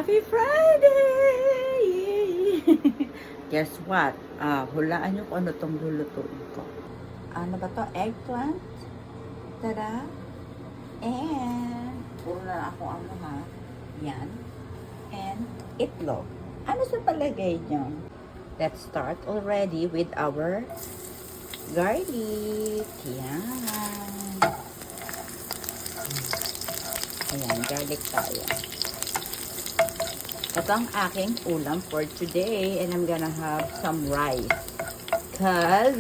Happy Friday! Yay! Guess what? Hulaan nyo kung ano tong lulutuin ko. Ano ba to? Eggplant? Tada! And, puro na ako ano ha. Yan. And, itlog. Ano sa palagay nyo? Let's start already with our garlic. Yan. Ayan, garlic tayo. Ito ang aking ulam for today. And I'm gonna have some rice. Cause,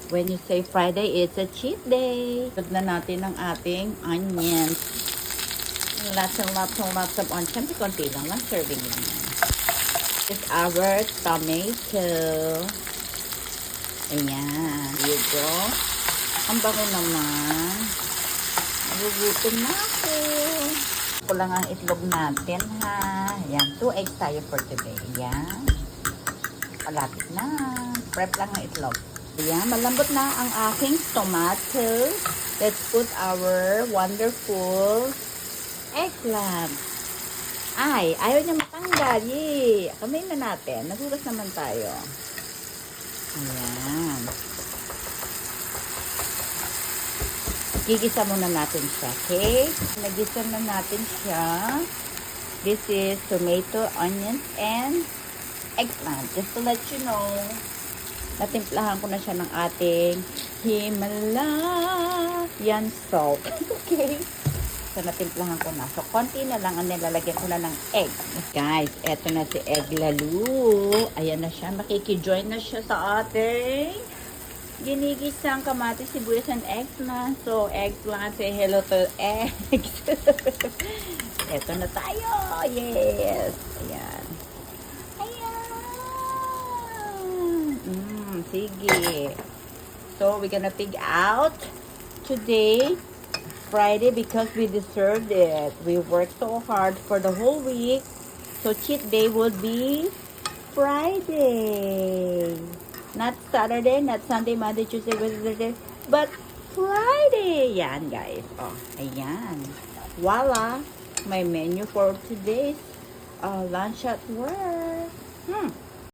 when you say Friday, it's a cheat day. Pag na natin ang ating onions. Lots and lots of onions. Siyempre, konti lang. One serving lang. This is our tomato. Ayan. Here you go. Ang bango naman. Nagugutom na ako. Ito lang ang itlog natin, ha. Ayan. 2 eggs tayo for today. Ayan. Malapit na. Prep lang ang itlog. Ayan. Malambot na ang aking tomato. Let's put our wonderful eggplant. Ay, ayaw niya matanggal. Yay! Kamay na natin. Nagugas naman tayo. Ayan. Gigisa muna natin siya, okay? Nagisa na natin siya. This is tomato, onions, and eggplant. Just to let you know, natimplahan ko na siya ng ating Himalayan salt. Okay? So, natimplahan ko na. So, konti na lang ang nilalagyan ko na ng egg. Guys, eto na si Egg Lalu. Ayan na siya. Makikijoin na siya sa ating ginigisang kamatis, sibuyas, and eggplant. So, eggplant, say hello to eggs. Eto na tayo. Yes. Ayan. Ayan. Sige. So, we're gonna take out today, Friday, because we deserved it. We worked so hard for the whole week. So, cheat day would be Friday. Not Saturday, not Sunday, Monday, Tuesday, Wednesday, but Friday. Yan, guys. Oh, ayan. Voila. My menu for today's lunch at work.